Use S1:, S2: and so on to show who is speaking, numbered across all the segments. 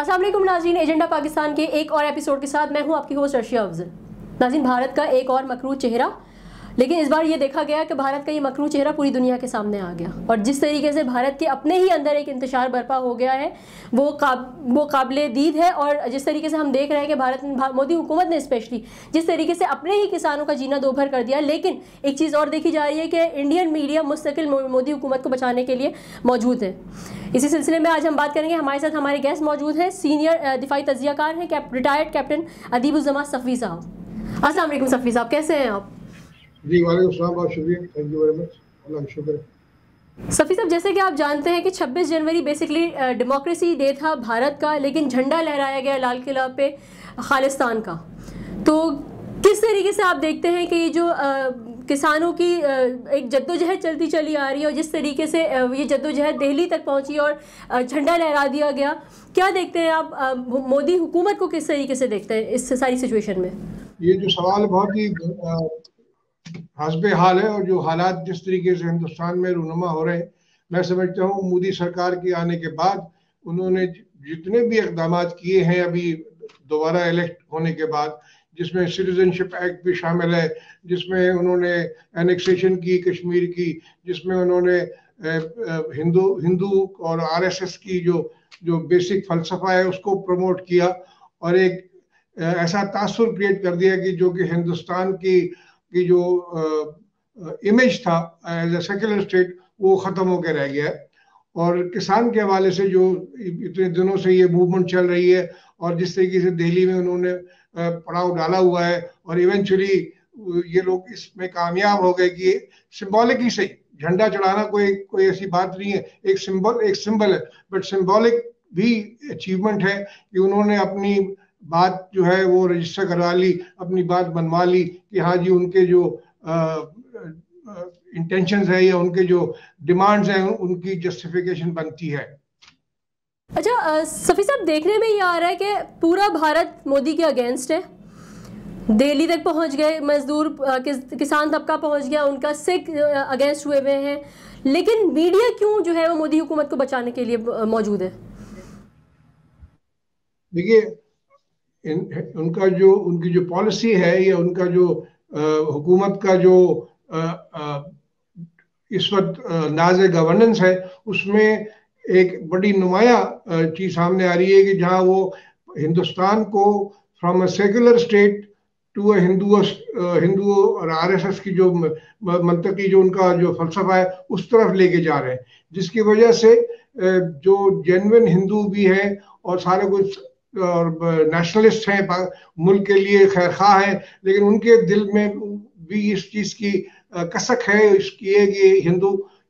S1: अस्सलाम वालेकुम नाज़रीन, एजेंडा पाकिस्तान के एक और एपिसोड के साथ मैं हूं आपकी होस्ट अर्शिया अफजल। नाज़रीन, भारत का एक और मकरू चेहरा, लेकिन इस बार ये देखा गया कि भारत का ये मकरू चेहरा पूरी दुनिया के सामने आ गया और जिस तरीके से भारत के अपने ही अंदर एक इंतशार बर्पा हो गया है वो काबिले दीद है। और जिस तरीके से हम देख रहे हैं कि मोदी हुकूमत ने स्पेशली जिस तरीके से अपने ही किसानों का जीना दोभर कर दिया। लेकिन एक चीज़ और देखी जा रही है कि इंडियन मीडिया मुस्तकिल मोदी हुकूमत को बचाने के लिए मौजूद है। इसी सिलसिले में आज हम बात करेंगे। हमारे साथ हमारे गेस्ट मौजूद हैं, सीनियर दिफाई तज्जियाकार हैं रिटायर्ड कैप्टन अदीबुज़्ज़मा सफ़वी साहब। अस्सलाम वालेकुम सफ़वी साहब, कैसे हैं आप?
S2: जी वालेकुम सलाम, बहुत शुक्रिया, थैंक यू वेरी मच, अल्लाह का शुक्र है।
S1: सफ़ी साहब, जैसे कि आप जानते हैं कि 26 जनवरी बेसिकली डेमोक्रेसी डे था भारत का, लेकिन झंडा लहराया गया लाल किला पे खालिस्तान का। तो किस तरीके से आप देखते हैं कि ये जो किसानों की एक जद्दोजहद चलती चली आ रही है और जिस तरीके से ये जद्दोजहद दिल्ली तक पहुंची और झंडा लहरा दिया गया, क्या देखते हैं आप? मोदी हुकूमत को किस तरीके से देखते हैं इस सारी सिचुएशन में?
S2: ये जो सवाल बहुत ही हस्बे हाल है और जो हालात जिस तरीके से हिंदुस्तान में रूनुमा हो रहे हैं, मैं समझता हूँ मोदी सरकार के आने के बाद उन्होंने जितने भी इकदाम किए हैं अभी दोबारा इलेक्ट होने के बाद, जिसमें सिटीजनशिप एक्ट भी शामिल है, जिसमें उन्होंने एनेक्सेशन की कश्मीर की, जिसमें उन्होंने हिंदू और आरएसएस की जो बेसिक फलसफा है उसको प्रमोट किया और एक ऐसा तासुर क्रिएट कर दिया कि जो कि हिंदुस्तान की जो इमेज था एज ए सेक्युलर स्टेट वो ख़त्म होकर रह गया है। और किसान के हवाले से जो इतने दिनों से ये मूवमेंट चल रही है और जिस तरीके से दिल्ली में उन्होंने पड़ाव डाला हुआ है और इवेंचुअली ये लोग इसमें कामयाब हो गए कि सिंबॉलिक ही सही, झंडा चढ़ाना कोई ऐसी बात नहीं है, एक सिंबल है, बट सिंबॉलिक भी अचीवमेंट है कि उन्होंने अपनी बात जो है वो रजिस्टर करवा ली, अपनी बात बनवा ली कि हाँ जी उनके जो इंटेंशंस है या उनके जो डिमांड्स हैं उनकी जस्टिफिकेशन बनती है।
S1: अच्छा सफ़ी साहब, देखने में ये आ रहा है कि पूरा भारत मोदी के अगेंस्ट है। दिल्ली तक पहुंच गए मजदूर, किसान तबका पहुंच गया, उनका सिख अगेंस्ट हुए हैं, लेकिन मीडिया क्यों जो है वो मोदी हुकूमत को बचाने के लिए मौजूद है?
S2: देखिए, उनकी जो पॉलिसी है या उनका जो हुकूमत का जो इस वक्त नाज गवर्नेंस है उसमें एक बड़ी नुमाया चीज सामने आ रही है कि जहां वो हिंदुस्तान को from a secular state to a Hindu और आरएसएस की जो मंतकी जो उनका जो फलसफा है उस तरफ लेके जा रहे हैं, जिसकी वजह से जो जेन्युइन हिंदू भी हैं और सारे कुछ और नेशनलिस्ट हैं, मुल्क के लिए खैरखवाह हैं, लेकिन उनके दिल में भी इस चीज की कसक है इसकी है कि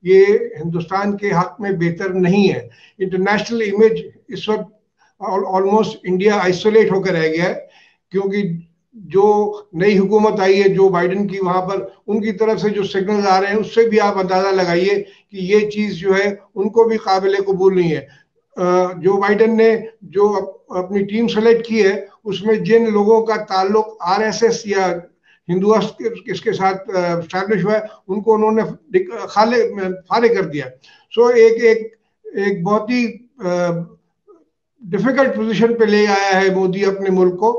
S2: ये हिंदुस्तान के हक में बेहतर नहीं है। इंटरनेशनल इमेज इस वक्त ऑलमोस्ट इंडिया आइसोलेट होकर रह गया है, क्योंकि जो नई हुकूमत आई है जो बाइडेन की, वहां पर उनकी तरफ से जो सिग्नल आ रहे हैं उससे भी आप अंदाजा लगाइए कि ये चीज जो है उनको भी काबिल कबूल नहीं है। जो बाइडेन ने जो अपनी टीम सेलेक्ट की है उसमें जिन लोगों का ताल्लुक आरएसएस या हिंदुआस्त इसके साथ स्टैब्लिश हुआ है उनको उन्होंने फारे कर दिया। सो एक बहुत ही डिफिकल्ट पोजीशन पे ले आया है मोदी अपने मुल्क को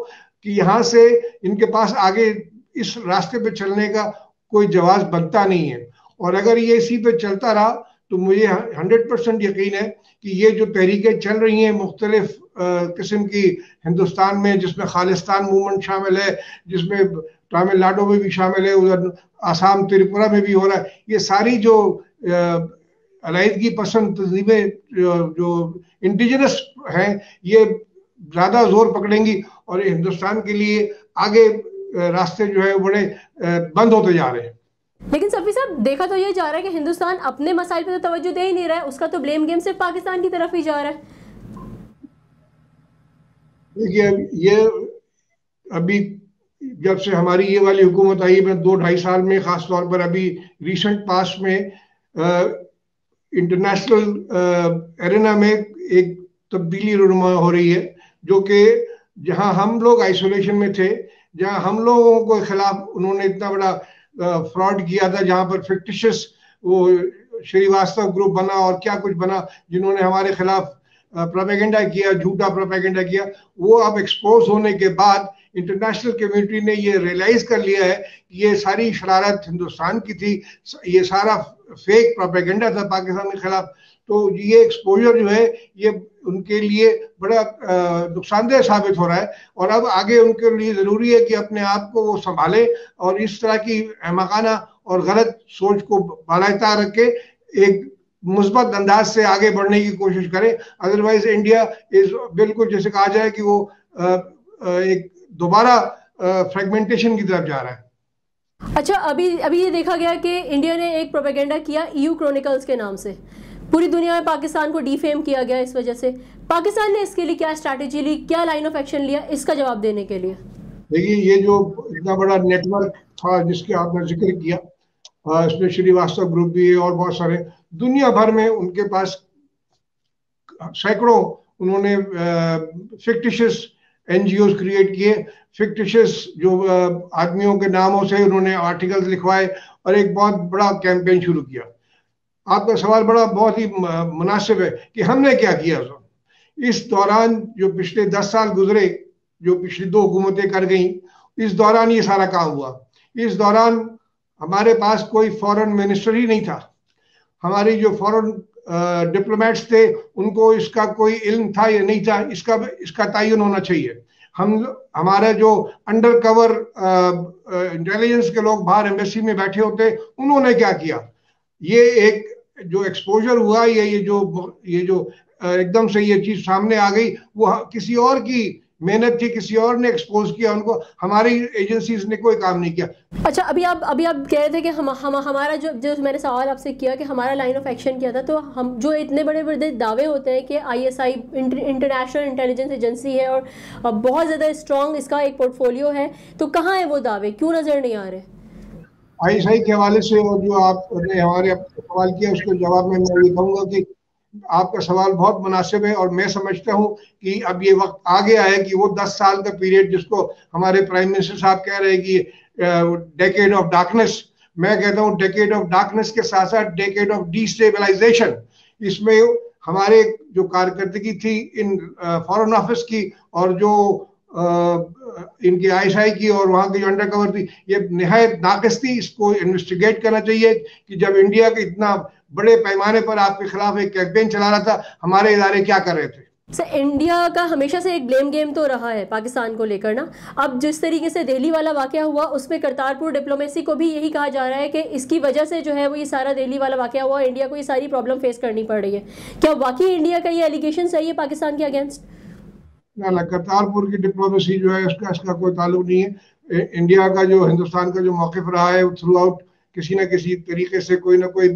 S2: कि यहाँ से इनके पास आगे इस रास्ते पे चलने का कोई जवाब बनता नहीं है। और अगर ये इसी पे चलता रहा तो मुझे 100% यकीन है कि ये जो तहरीकें चल रही हैं मुख्तलिफ किस्म की हिंदुस्तान में, जिसमें खालिस्तान मूवमेंट शामिल है, जिसमें तमिलनाडु में भी शामिल है, उधर आसाम त्रिपुरा में भी हो रहा है, ये सारी जो अलाइदगी पसंद तंजीमें जो इंडिजिनस हैं ये ज्यादा जोर पकड़ेंगी और हिंदुस्तान के लिए आगे रास्ते जो है बड़े बंद होते जा रहे हैं।
S1: लेकिन सफ़ी साहब, देखा तो ये जा रहा है कि हिंदुस्तान अपने मसाइल पे तो तवज्जो दे ही नहीं रहा है, उसका तो ब्लेम गेम सिर्फ पाकिस्तान की तरफ ही जा रहा है।
S2: देखिए, ये अभी जब से हमारी ये वाली हुकूमत आई है 2-2.5 साल में, खास तौर पर अभी रिसेंट पास में इंटरनेशनल एरेना में एक तब्दीली रुनुमा हो रही है, जो कि जहां हम लोग आइसोलेशन में थे, जहां हम लोगों के खिलाफ उन्होंने इतना बड़ा फ्रॉड किया था, जहां पर फिक्टिशियस वो श्रीवास्तव ग्रुप बना और क्या कुछ बना, जिन्होंने हमारे खिलाफ प्रोपेगेंडा किया, झूठा प्रोपेगेंडा किया, वो अब एक्सपोज होने के बाद इंटरनेशनल कम्युनिटी ने ये रियलाइज कर लिया है कि ये सारी शरारत हिंदुस्तान की थी, ये सारा फेक प्रोपेगेंडा था पाकिस्तान के खिलाफ। तो ये एक्सपोजर जो है ये उनके लिए बड़ा नुकसानदेह साबित हो रहा है, और अब आगे उनके लिए जरूरी है कि अपने आप को वो संभाले और इस तरह की अहमकाना और गलत सोच को बालाता रख के एक मुस्बत अंदाज से आगे बढ़ने की कोशिश करें। अदरवाइज इंडिया इस बिल्कुल जैसे कहा जाए कि वो एक दोबारा फ्रेगमेंटेशन की तरफ जा रहा है।
S1: अच्छा, अभी ये देखा गया कि इंडिया ने एक प्रोपेगेंडा किया EU क्रॉनिकल्स के नाम से, पूरी दुनिया में पाकिस्तान को डिफेम किया गया। इस वजह से पाकिस्तान ने इसके लिए क्या स्ट्रैटेजी ली, क्या लाइन ऑफ एक्शन लिया इसका जवाब देने के लिए?
S2: देखिए, ये जो इतना बड़ा नेटवर्क था जिसके आपने जिक्र किया, इसमें श्रीवास्तव ग्रुप भी है और बहुत सारे दुनिया भर में उनके पास सैकड़ों उन्होंने फिक्टिशियस NGOs क्रिएट किए, फिक्टिशियस जो आदमियों के नामों से उन्होंने आर्टिकल्स लिखवाए और एक बहुत बड़ा कैंपेन शुरू किया। आपका सवाल बहुत ही मुनासिब है कि हमने क्या किया इस दौरान। जो पिछले 10 साल गुजरे, जो पिछली 2 हुकूमतें कर गई, इस दौरान ये सारा काम हुआ। इस दौरान हमारे पास कोई फॉरेन मिनिस्टर ही नहीं था। हमारी जो फॉरेन डिप्लोमेट्स थे उनको इसका कोई इल्म था या नहीं था, इसका तयन होना चाहिए। हमारे जो अंडर कवर इंटेलिजेंस के लोग बाहर एम्बेसी में बैठे होते, उन्होंने क्या किया? ये एक जो एक्सपोजर हुआ, ये जो एकदम से ये चीज सामने आ गई, वो किसी और की मेहनत थी, किसी और ने एक्सपोज किया उनको, हमारी एजेंसीज ने कोई काम नहीं किया। अच्छा,
S1: अभी आप कह रहे थे कि हमारा जो मैंने सवाल आपसे किया कि हमारा लाइन ऑफ एक्शन क्या था, तो हम जो इतने बड़े बड़े दावे होते हैं कि ISI इंटरनेशनल इंटेलिजेंस एजेंसी है और बहुत ज़्यादा स्ट्रॉन्ग इसका एक पोर्टफोलियो है, तो कहाँ है वो दावे, क्यों नज़र नहीं आ रहे?
S2: ISI के हवाले से और जो आपने हमारे सवाल किया उसके जवाब में मैं ये कहूँगा कि आपका सवाल बहुत मुनासिब है, और मैं समझता हूँ कि अब ये वक्त आ गया है कि वो 10 साल का पीरियड जिसको हमारे प्राइम मिनिस्टर साहब कह रहे हैं कि डेकेड ऑफ डार्कनेस, मैं कहता हूँ डेकेड ऑफ डार्कनेस के साथ साथ डेकेड ऑफ डिस्टेबलाइजेशन। इसमें हमारे जो कारकर्दगी थी इन फॉरेन ऑफिस की और जो इनकी ISI की और वहाँ की जो अंडर कवर थी, ये निहायत नाक़िस थी। इसको इन्वेस्टिगेट करना चाहिए कि जब इंडिया के इतना बड़े पैमाने पर आपके खिलाफ एक कैंपेन चला रहा था, हमारे इदारे क्या कर रहे थे?
S1: सर, इंडिया का हमेशा से एक ब्लेम गेम तो रहा है पाकिस्तान को लेकर ना। अब जिस तरीके से दिल्ली वाला वाकया हुआ, उसमें करतारपुर डिप्लोमेसी को भी यही कहा जा रहा है कि इसकी वजह से जो है वो ये सारा दिल्ली वाला वाकया हुआ, इंडिया को ये सारी प्रॉब्लम फेस करनी पड़ रही है। क्या वाकई इंडिया का ये एलिगेशन सही है पाकिस्तान के अगेंस्ट?
S2: ना, करतारपुर की डिप्लोमेसी जो है इसका कोई ताल्लुक नहीं है। इंडिया का जो हिंदुस्तान का जो मौक़िफ़ रहा है थ्रू आउट, किसी न किसी तरीके से कोई ना कोई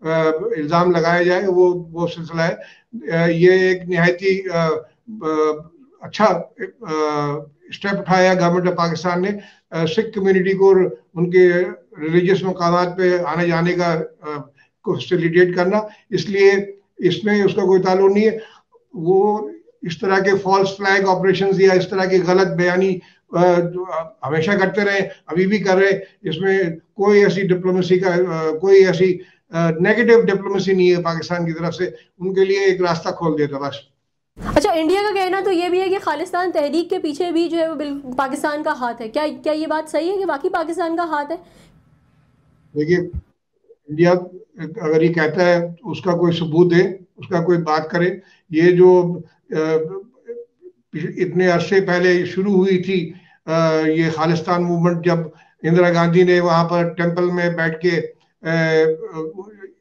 S2: इल्ज़ाम लगाया जाए, वो सिलसिला है। ये एक निहायत ही अच्छा स्टेप उठाया गवर्नमेंट ऑफ पाकिस्तान ने सिख कम्युनिटी को उनके रिलीजियस मकामात पे आने जाने का को फैसिलिटेट करना। इसलिए इसमें उसका कोई ताल्लुक नहीं है। वो इस तरह के फॉल्स फ्लैग ऑपरेशंस या इस तरह की गलत बयानी जो हमेशा करते रहे, अभी भी कर रहे, इसमें कोई ऐसी डिप्लोमेसी का कोई ऐसी नेगेटिव डिप्लोमेसी नहीं है पाकिस्तान की तरफ से। उनके लिए एक रास्ता खोल देता बस।
S1: अच्छा, इंडिया का कहना तो ये भी है कि खालिस्तान तहरीक के पीछे भी जो है वो पाकिस्तान का हाथ है। क्या ये बात सही है कि वाकई पाकिस्तान का हाथ है?
S2: देखिए, इंडिया अगर ये कहता है उसका कोई सबूत दे, उसका कोई बात करे। ये जो इतने अरसे पहले शुरू हुई थी ये खालिस्तान मूवमेंट, जब इंदिरा गांधी ने वहाँ पर टेंपल में बैठ के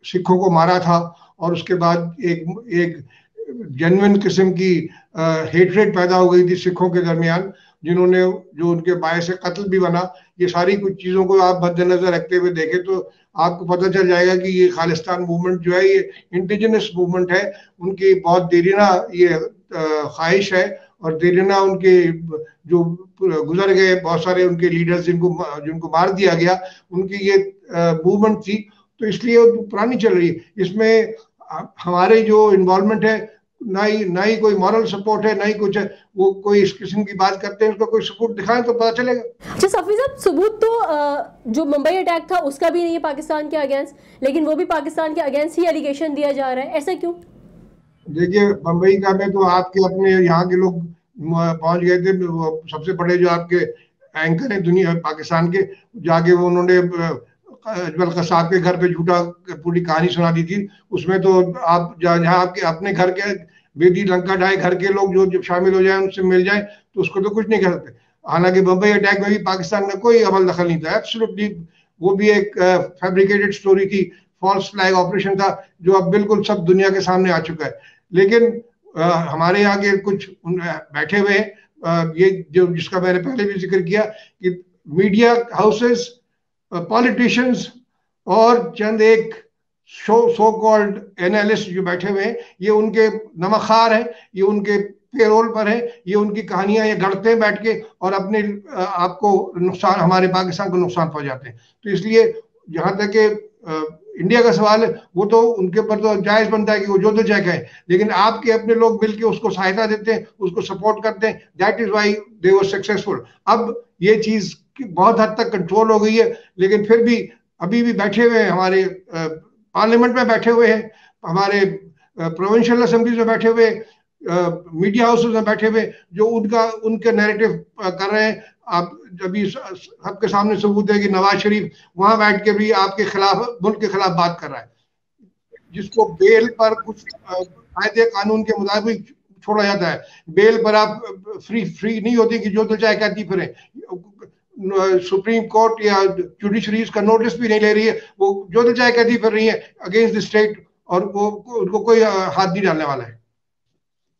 S2: सिखों को मारा था और उसके बाद एक जेन्युइन किस्म की हेट्रेड पैदा हो गई थी सिखों के दरमियान, जो उनके बायस से कत्ल भी बना। ये सारी कुछ चीज़ों को आप मद्देनजर रखते हुए देखें तो आपको पता चल जाएगा कि ये खालिस्तान मूवमेंट जो है ये इंडिजिनस मूवमेंट है। उनकी बहुत देरीना ये ख्वाहिश है और देरीना उनके जो गुजर गए बहुत सारे उनके लीडर्स जिनको मार दिया गया, उनकी ये मूवमेंट थी, तो इसलिए पुरानी चल रही है। इसमें हमारे जो इन्वॉल्वमेंट है ना ही कोई मॉरल सपोर्ट है, ना ही कुछ है। वो कोई इस किस्म की बात करते हैं, उसका कोई सबूत दिखाएं तो पता चलेगा।
S1: अच्छा सफ़ी साहब, सबूत तो जो मुंबई अटैक था उसका भी नहीं है पाकिस्तान के अगेंस्ट, लेकिन वो भी पाकिस्तान के अगेंस्ट ही एलिगेशन दिया जा रहा है, ऐसा क्यों?
S2: देखिए बम्बई का में तो आपके अपने यहाँ के लोग पहुंच गए थे, सबसे बड़े जो आपके एंकर हैं दुनिया पाकिस्तान के, जाके वो उन्होंने अजमल कसाब के घर पे झूठा पूरी कहानी सुना दी थी। उसमें तो आप जहाँ आपके अपने घर के बेदी लंका ढाई घर के लोग जो शामिल हो जाए उनसे मिल जाए तो उसको तो कुछ नहीं कर सकते। हालांकि बम्बई अटैक में भी पाकिस्तान का कोई अमल दखल नहीं था, एब्सोल्युटली वो भी एक फैब्रिकेटेड स्टोरी थी, फॉल्स फ्लैग ऑपरेशन था, जो अब बिल्कुल सब दुनिया के सामने आ चुका है। लेकिन हमारे यहाँ के कुछ बैठे हुए ये जो जिसका मैंने पहले भी जिक्र किया कि मीडिया हाउसेस, पॉलिटिशियंस और चंद एक सो कॉल्ड एनालिस्ट जो बैठे हुए हैं, ये उनके नमकखार हैं, ये उनके पेरोल पर है, ये उनकी कहानियां ये गढ़ते हैं बैठ के और अपने आपको नुकसान, हमारे पाकिस्तान को नुकसान पहुंचाते हैं। तो इसलिए जहां तक के इंडिया का सवाल है वो तो उनके ऊपर तो जायज बनता है कि वो जो तो चाहे कहें, लेकिन आपके अपने लोग मिलके उसको सहायता देते हैं, उसको सपोर्ट करते हैं, that is why they were successful. अब ये चीज बहुत हद तक कंट्रोल हो गई है, लेकिन फिर भी अभी भी बैठे हुए हैं हमारे पार्लियामेंट में बैठे हुए हैं, हमारे प्रोविंशियल असेंबलीज में बैठे हुए, मीडिया हाउसेज में बैठे हुए, जो उनके नैरेटिव कर रहे हैं। आप अभी सबके सामने सबूत है कि नवाज शरीफ वहां बैठ के भी आपके खिलाफ, मुल्क के खिलाफ बात कर रहा है, जिसको बेल पर कुछ कायदे कानून के मुताबिक छोड़ा जाता है। बेल पर आप फ्री नहीं होती कि जो तो चाहे कहती फिरे। सुप्रीम कोर्ट या जुडिशरी का नोटिस भी नहीं ले रही है, वो जो तो चाहे कहती फिर रही है अगेंस्ट द स्टेट, और वो उनको कोई हाथ नहीं डालने वाला है।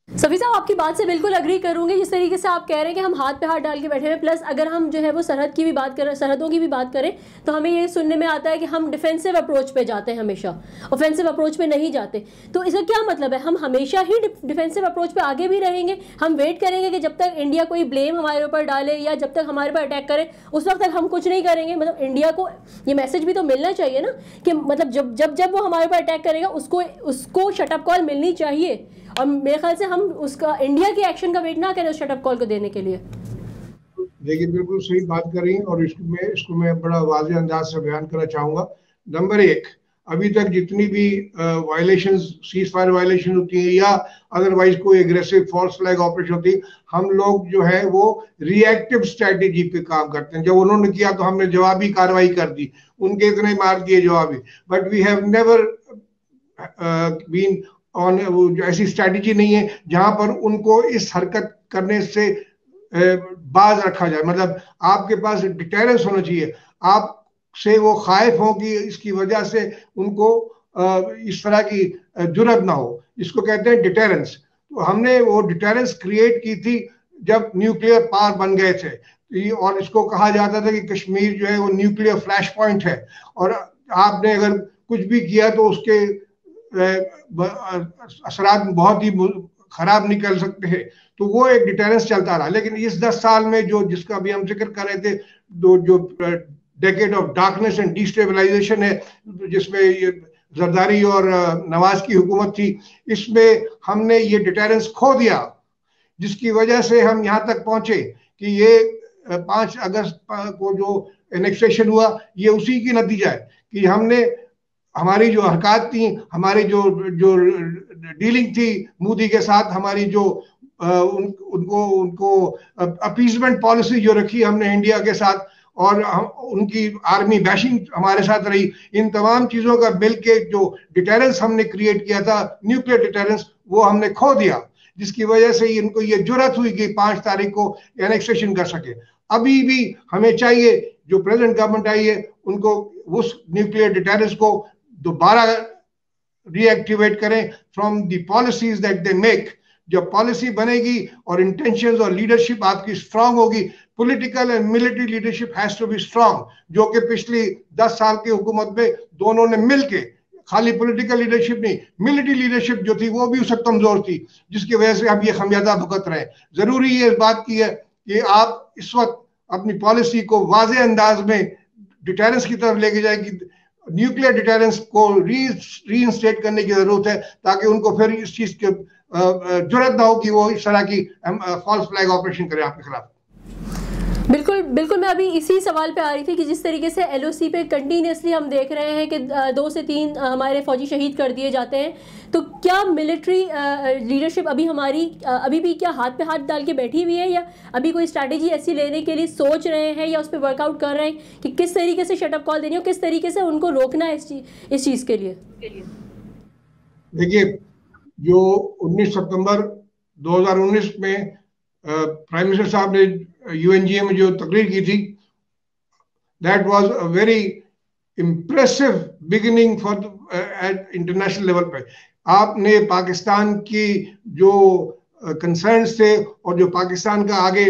S1: सफी साहब, आपकी बात से बिल्कुल अग्री करूंगी। जिस तरीके से आप कह रहे हैं कि हम हाथ पे हाथ डाल के बैठे हैं, प्लस अगर हम जो है वो सरहद की भी बात करें, सरहदों की भी बात करें, तो हमें ये सुनने में आता है कि हम डिफेंसिव अप्रोच पे जाते हैं, हमेशा ऑफेंसिव अप्रोच पे नहीं जाते। तो इसका क्या मतलब है? हम हमेशा ही डिफेंसिव अप्रोच पे आगे भी रहेंगे? हम वेट करेंगे कि जब तक इंडिया कोई ब्लेम हमारे ऊपर डाले या जब तक हमारे ऊपर अटैक करे उस वक्त तक हम कुछ नहीं करेंगे? मतलब इंडिया को ये मैसेज भी तो मिलना चाहिए ना कि मतलब जब वो हमारे ऊपर अटैक करेगा उसको शटअप कॉल मिलनी चाहिए। और मेरे ख्याल से हम उसका इंडिया के एक्शन का वेट ना करें उस शटअप कॉल को देने के लिए।
S2: देखिए बिल्कुल सही बात कर रही हैं, और इसको मैं बड़ा वाज़ेह अंदाज से बयान करना चाहूँगा। नंबर एक, अभी तक जितनी भी वायलेशंस, सीज फायर वायलेशन होती है या अदरवाइज कोई एग्रेसिव फॉल्स फ्लैग ऑपरेशन होती है, हम लोग जो है वो रिएक्टिव स्ट्रेटेजी पे काम करते हैं। जब उन्होंने किया तो हमने जवाबी कार्रवाई कर दी, उनके इतने मार दिए जवाबी, but we have never been on, ऐसी स्ट्रैटेजी नहीं है जहां पर उनको इस हरकत करने से बाज रखा जाए। मतलब आपके पास डिटेरेंस होना चाहिए, आप से वो खाइफ हो कि इसकी वजह से उनको इस तरह की जुर्रत ना हो, इसको कहते हैं डिटेरेंस। तो हमने वो डिटेरेंस क्रिएट की थी जब न्यूक्लियर पावर बन गए थे, और इसको कहा जाता था कि कश्मीर जो है वो न्यूक्लियर फ्लैश पॉइंट है, और आपने अगर कुछ भी किया तो उसके असरात बहुत ही खराब निकल सकते हैं। तो वो एक डिटेरेंस चलता रहा। लेकिन इस 10 साल में जिसका अभी हम जिक्र कर रहे थे, जो decade of darkness and destabilisation है, जिसमें ये जरदारी और नवाज की हुकूमत थी, इसमें हमने ये डिटेरेंस खो दिया, जिसकी वजह से हम यहाँ तक पहुंचे कि ये 5 अगस्त को जो एनेक्सेशन हुआ, ये उसी की नतीजा है कि हमने हमारी जो हरकत थी, हमारी जो डीलिंग थी मोदी के साथ, हमारी जो उनको अपीजमेंट पॉलिसी जो रखी हमने इंडिया के साथ, और उनकी आर्मी बैशिंग हमारे साथ रही, इन तमाम चीजों का मिल के जो डिटेरेंस हमने क्रिएट किया था, न्यूक्लियर डिटेरेंस, वो हमने खो दिया, जिसकी वजह से इनको ये जुर्रत हुई कि 5 तारीख को एनेक्सेशन कर सके। अभी भी हमें चाहिए, जो प्रेजेंट गवर्नमेंट आई है, उनको उस न्यूक्लियर डिटेरेंस को दोबारा रीएक्टिवेट करें from the policies that they make. जब पॉलिसी बनेगी और इंटेंशंस और लीडरशिप आपकी स्ट्रांग होगी, political and military leadership has to be strong, जो कि पिछली 10 साल की हुकूमत में दोनों ने मिलके, खाली पॉलिटिकल लीडरशिप नहीं, मिलिट्री लीडरशिप जो थी वो भी उससे कमजोर थी, जिसकी वजह से अब ये खमियाजा भुगत रहे हैं। जरूरी ये इस बात की है कि आप इस वक्त अपनी पॉलिसी को वाज़ेह अंदाज में डिटेरेंस की तरफ लेके जाए कि न्यूक्लियर डिटेरेंस को रीइंस्टेट करने की जरूरत है, ताकि उनको फिर इस चीज के जरूरत ना हो कि वो इस तरह की फॉल्स फ्लैग ऑपरेशन करें आपके खिलाफ।
S1: बिल्कुल बिल्कुल, मैं अभी इसी सवाल पे आ रही थी कि जिस तरीके से एलओसी पे कंटिन्यूसली हम देख रहे हैं कि 2 से 3 हमारे फौजी शहीद कर दिए जाते हैं, तो क्या मिलिट्री लीडरशिप अभी हमारी अभी भी क्या हाथ पे हाथ डाल के बैठी हुई है, या अभी कोई स्ट्रैटेजी ऐसी लेने के लिए सोच रहे हैं या उस पर वर्कआउट कर रहे हैं कि किस तरीके से शटअप कॉल देनी है और किस तरीके से उनको रोकना है इस चीज़ के लिए?
S2: देखिए, जो 19 सितंबर 2019 में प्राइम मिनिस्टर साहब ने यूएनजीए में जो तकरीर की थी, that was a very impressive beginning for at international level पे। आपने पाकिस्तान की जो कंसर्न्स थे और जो पाकिस्तान का आगे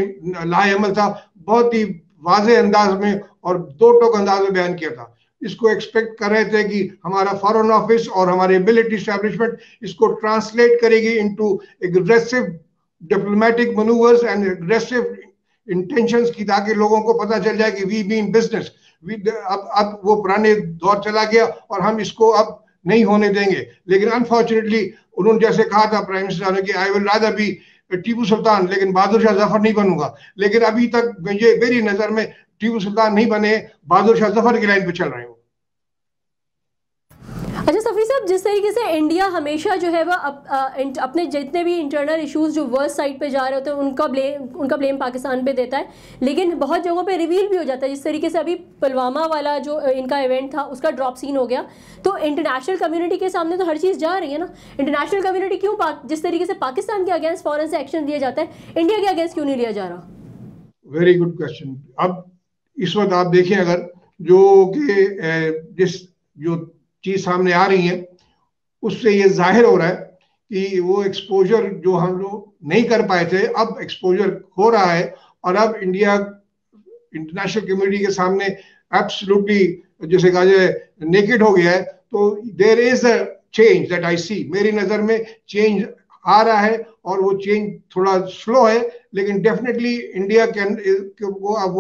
S2: लाएअमल था, बहुत ही वाज़ेह अंदाज में और दो टोक अंदाज में बयान किया था। इसको एक्सपेक्ट कर रहे थे कि हमारा फॉरेन ऑफिस और हमारे मिलिट्री एस्टैब्लिशमेंट इसको ट्रांसलेट करेगी into aggressive diplomatic manoeuvres and aggressive intentions की, ताकि लोगों को पता चल जाए कि वी मीन बिजनेस। अब वो पुराने दौर चला गया और हम इसको अब नहीं होने देंगे। लेकिन अनफॉर्चुनेटली उन्होंने जैसे कहा था प्राइम मिनिस्टर ने कि I will rather be Tipu Sultan, लेकिन बहादुर शाह जफर नहीं बनूंगा। लेकिन अभी तक मुझे मेरी नजर में टीपू सुल्तान नहीं बने, बहादुर शाह जफर की लाइन पे चल रहे हो।
S1: अच्छा सफ़ी साहब, जिस तरीके से इंडिया हमेशा जो है वह अपने जितने भी इंटरनल इश्यूज जो वर्स्ट साइड पे जा रहे होते हैं उनका ब्लेम पाकिस्तान पे देता है, लेकिन बहुत जगहों पे रिवील भी हो जाता है। जिस तरीके से अभी पुलवामा वाला जो इनका इवेंट था उसका ड्रॉप सीन हो गया, तो इंटरनेशनल कम्युनिटी के सामने तो हर चीज़ जा रही है ना। इंटरनेशनल कम्युनिटी क्यों जिस तरीके से पाकिस्तान के अगेंस्ट फौरन से एक्शन लिया जाता है, इंडिया के अगेंस्ट क्यों नहीं लिया जा रहा?
S2: Very good question. अब इस वक्त आप देखें, अगर जो कि जिस जो चीज सामने आ रही है उससे ये जाहिर हो रहा है कि वो एक्सपोजर जो हम लोग नहीं कर पाए थे, अब एक्सपोजर हो रहा है और अब इंडिया इंटरनेशनल कम्युनिटी के सामने एब्सोल्युटली जैसे कहा जाए नेकेड हो गया है। तो there is a change that I see. मेरी नजर में चेंज आ रहा है और वो चेंज थोड़ा स्लो है, लेकिन डेफिनेटली इंडिया कैन को अब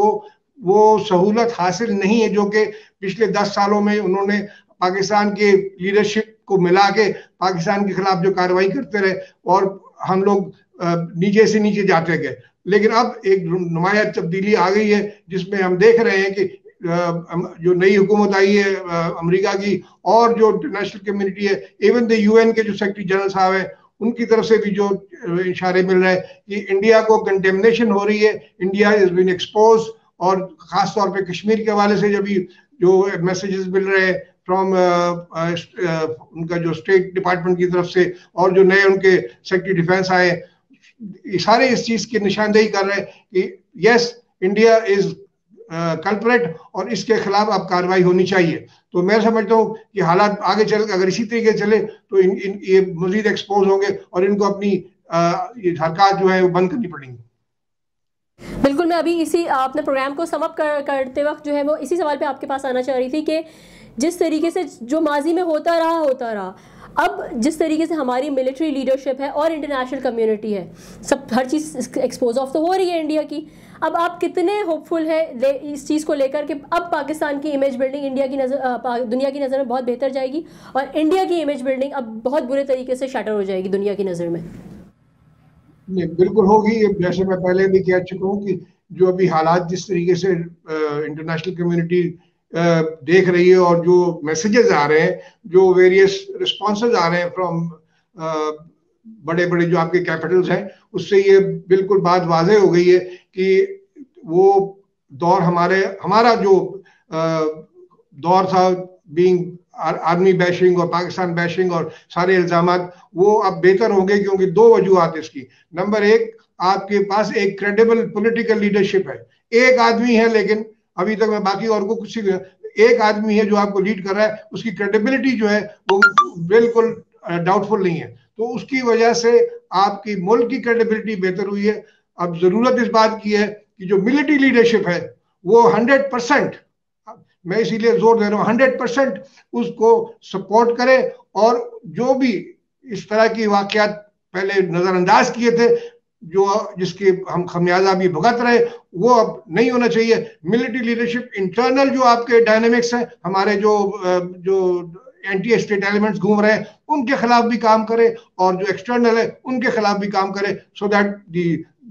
S2: वो सहूलत हासिल नहीं है जो कि पिछले 10 सालों में उन्होंने पाकिस्तान के लीडरशिप को मिला के पाकिस्तान के खिलाफ जो कार्रवाई करते रहे और हम लोग नीचे से नीचे जाते गए। लेकिन अब एक नुमाया तब्दीली आ गई है जिसमें हम देख रहे हैं कि जो नई हुकूमत आई है अमेरिका की और जो इंटरनेशनल कम्युनिटी है, इवन द यूएन के जो सेक्रेटरी जनरल साहब है, उनकी तरफ से भी जो इशारे मिल रहे हैं कि इंडिया को कंटेमिनेशन हो रही है, इंडिया इज बीन एक्सपोज। और खास तौर पे कश्मीर के हवाले से जब जो मैसेजेस मिल रहे हैं फ्रॉम उनका जो स्टेट डिपार्टमेंट की तरफ से और जो नए उनके सेक्रेटरी डिफेंस आए, सारे इस चीज की निशानदेही कर रहे हैं कि यस इंडिया इज कल्प्रेट और इसके खिलाफ अब कार्रवाई होनी चाहिए। तो मैं समझता हूँ कि हालात आगे चल अगर इसी तरीके चले तो ये मजीद एक्सपोज होंगे और इनको अपनी ये हरकत जो है वो बंद करनी पड़ेंगी।
S1: बिल्कुल, मैं अभी इसी अपने प्रोग्राम को समअप करते वक्त जो है वो इसी सवाल पे आपके पास आना चाह रही थी कि जिस तरीके से जो माजी में होता रहा, अब जिस तरीके से हमारी मिलिट्री लीडरशिप है और इंटरनेशनल कम्युनिटी है, सब हर चीज़ एक्सपोज ऑफ तो हो रही है इंडिया की। अब आप कितने होपफुल है इस चीज़ को लेकर कि अब पाकिस्तान की इमेज बिल्डिंग इंडिया की नज़र दुनिया की नज़र में बहुत बेहतर जाएगी और इंडिया की इमेज बिल्डिंग अब बहुत बुरे तरीके से शटर हो जाएगी दुनिया की नज़र में?
S2: नहीं, बिल्कुल होगी। जैसे मैं पहले भी कह चुका हूँ कि जो अभी हालात जिस तरीके से इंटरनेशनल कम्युनिटी देख रही है और जो मैसेजेस आ रहे हैं, जो वेरियस रिस्पॉन्सेज आ रहे हैं फ्रॉम बड़े बड़े जो आपके कैपिटल्स हैं, उससे ये बिल्कुल बात वाज़ेह हो गई है कि वो दौर हमारा जो दौर था बीइंग आर्मी बैशिंग और पाकिस्तान बैशिंग और सारे इल्जामात, वो अब बेहतर होंगे क्योंकि दो वजूहत इसकी। नंबर एक, आपके पास एक क्रेडिबल पॉलिटिकल लीडरशिप है। एक आदमी है, लेकिन अभी तक मैं बाकी और को कुछ एक आदमी है जो आपको लीड कर रहा है, उसकी क्रेडिबिलिटी जो है वो बिल्कुल डाउटफुल नहीं है। तो उसकी वजह से आपकी मुल्क की क्रेडिबिलिटी बेहतर हुई है। अब जरूरत इस बात की है कि जो मिलिट्री लीडरशिप है वो 100%, मैं इसीलिए जोर दे रहा हूँ, 100% उसको सपोर्ट करे और जो भी इस तरह की वाकयात पहले नजरअंदाज किए थे, जो जिसके हम खमियाजा भी भुगत रहे, वो अब नहीं होना चाहिए। मिलिट्री लीडरशिप इंटरनल जो आपके डायनेमिक्स हैं, हमारे जो एंटी स्टेट एलिमेंट्स घूम रहे हैं, उनके खिलाफ भी काम करे और जो एक्सटर्नल है उनके खिलाफ भी काम करे, सो दैट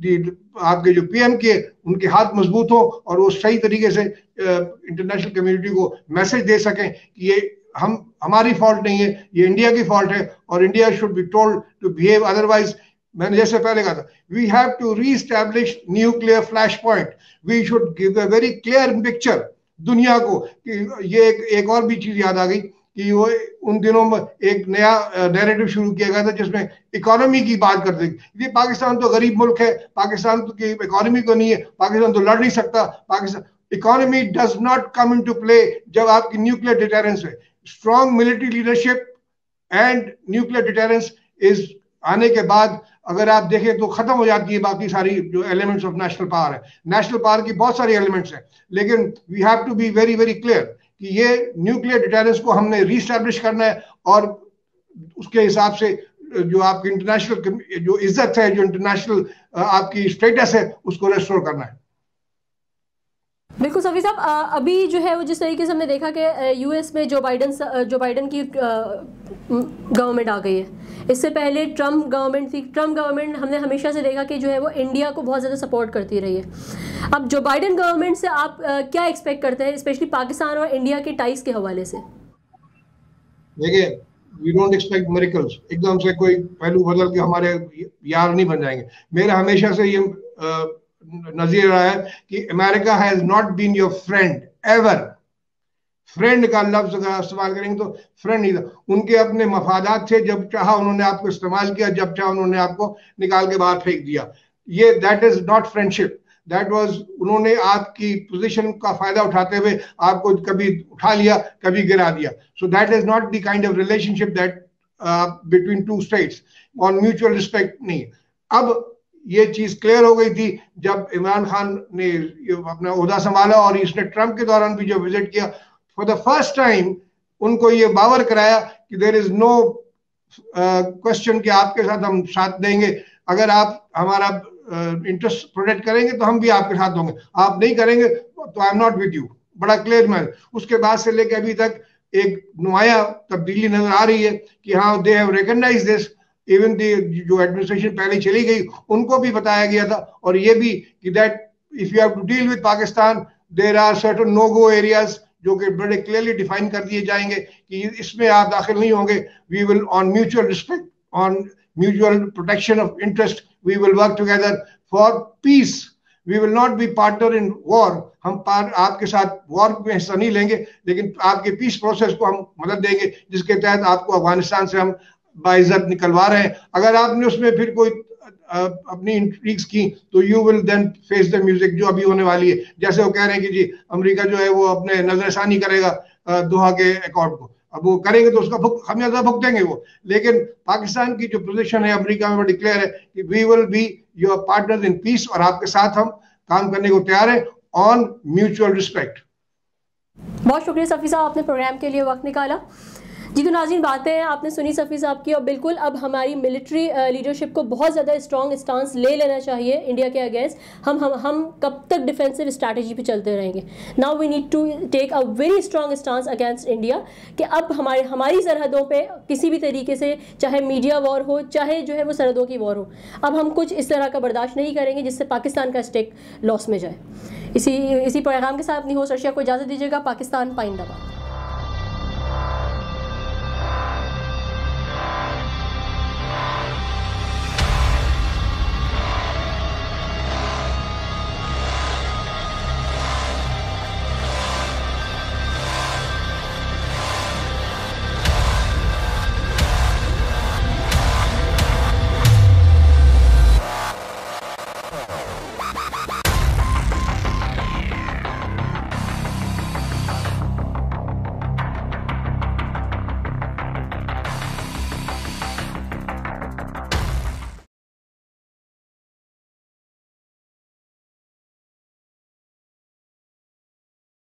S2: आपके जो पीएम के उनके हाथ मजबूत हो और वो सही तरीके से इंटरनेशनल कम्युनिटी को मैसेज दे सकें कि ये हमारी फॉल्ट नहीं है, ये इंडिया की फॉल्ट है और India should be told to behave otherwise. मैंने जैसे पहले कहा था, we have to reestablish nuclear flash point, we should give a very clear picture दुनिया को कि ये एक और भी चीज याद आ गई कि वो उन दिनों में एक नया नैरेटिव शुरू किया गया था जिसमें इकोनॉमी की बात करते थे। ये पाकिस्तान तो गरीब मुल्क है, पाकिस्तान तो की इकोनॉमी को नहीं है, पाकिस्तान तो लड़ नहीं सकता, Pakistan economy does not come into play जब आपकी न्यूक्लियर डिटेरेंस है। Strong military leadership and nuclear deterrence is आने के बाद अगर आप देखें तो खत्म हो जाती है बाकी सारी जो एलिमेंट्स ऑफ नेशनल पावर है। नेशनल पावर की बहुत सारी एलिमेंट्स हैं, लेकिन we have to be very very clear कि ये न्यूक्लियर डिटेरेंस को हमने रीस्टैब्लिश करना है और उसके हिसाब से जो आपकी इंटरनेशनल जो इज्जत है, जो इंटरनेशनल आपकी स्टेटस है, उसको रेस्टोर करना है।
S1: बिल्कुल सफ़ी साहब, अभी जो है वो जिस तरीके से हमने देखा कि यूएस में जो बाइडन की गवर्नमेंट आ गई है, इससे पहले ट्रम्प गवर्नमेंट थी। ट्रम्प गवर्नमेंट हमने हमेशा से देखा कि जो है वो इंडिया को बहुत ज़्यादा सपोर्ट करती रही है। अब जो बाइडन गवर्नमेंट से आप क्या एक्सपेक्ट करते हैं, स्पेशली पाकिस्तान और इंडिया के टाइज के हवाले से?
S2: देखिए, वी डोंट एक्सपेक्ट मिरेकल्स, एकदम से कोई पहलू बदल के हमारे यार नहीं बन जाएंगे। मेरा हमेशा से ये नजरिया रहा है कि America has not been your friend ever. Friend का लफ्ज अगर इस्तेमाल करेंगे तो फ्रेंड नहीं था, उनके अपने मफादात थे, जब चाहा उन्होंने आपको इस्तेमाल किया, जब चाहा उन्होंने आपको निकाल के बाहर फेंक दिया। ये that is not friendship, that was उन्होंने आपकी पोजीशन का फायदा उठाते हुए आपको कभी उठा लिया, कभी गिरा दिया। So that is not the kind of relationship that between two states on mutual respect नहीं। अब ये चीज क्लियर हो गई थी जब इमरान खान ने अपना ओहदा संभाला और इसने ट्रम्प के दौरान भी जो विजिट किया, फॉर द फर्स्ट टाइम उनको ये बावर कराया कि देयर इज नो क्वेश्चन कि आपके साथ हम साथ देंगे, अगर आप हमारा इंटरेस्ट प्रोटेक्ट करेंगे तो हम भी आपके साथ होंगे, आप नहीं करेंगे तो I am not with you. बड़ा क्लियर मैन। उसके बाद से लेकर अभी तक एक नुमाया तब्दीली नजर आ रही है कि हाँ, they have recognised this. Even जो एडमिनिस्ट्रेशन पहले चली गई उनको भी बताया गया था, और ये भी कि that if you have to deal with Pakistan there are certain no go areas जो कि बड़े क्लियरली डिफाइन कर दिए जाएंगे कि इसमें आप दाखिल नहीं होंगे। We will on mutual respect, on mutual protection of interest, we will work together for peace, we will not be partner in war. हम आपके साथ वॉर में हिस्सा नहीं लेंगे, लेकिन आपके पीस प्रोसेस को हम मदद देंगे जिसके तहत आपको अफगानिस्तान से हम बाइज्जत निकलवा रहे हैं। अगर आपने उसमें फिर कोई अपनी इंट्रीग्स की तो you will then face the music जो अभी होने वाली है। जैसे वो कह रहे हैं कि जी अमेरिका जो है वो अपने नजरसानी करेगा दोहा के अकॉर्ड को, अब वो करेंगे तो उसका खमियाजा भुगतेंगे वो। लेकिन पाकिस्तान की जो पोजीशन है अमेरिका में बड़ी क्लियर है कि we will be your partner in peace, और आपके साथ हम काम करने को तैयार हैं ऑन म्यूचुअल रिस्पेक्ट।
S1: बहुत शुक्रिया सफ़ी साहब, आपने प्रोग्राम के लिए वक्त निकाला। जी तो नाज़रीन, बातें आपने सुनी सफ़ी साहब की, और बिल्कुल अब हमारी मिलिट्री लीडरशिप को बहुत ज़्यादा स्ट्रॉन्ग स्टांस ले लेना चाहिए इंडिया के अगेंस्ट। हम कब तक डिफेंसिव स्ट्रैटेजी पे चलते रहेंगे? Now we need to take a very strong stance against India कि अब हमारी सरहदों पे किसी भी तरीके से, चाहे मीडिया वॉर हो, चाहे जो है वो सरहदों की वॉर हो, अब हम कुछ इस तरह का बर्दाश्त नहीं करेंगे जिससे पाकिस्तान का स्टेक लॉस में जाए। इसी पैगाम के साथ अपनी होस्ट अर्शिया को इजाज़त दीजिएगा। पाकिस्तान पाइंदाबाद।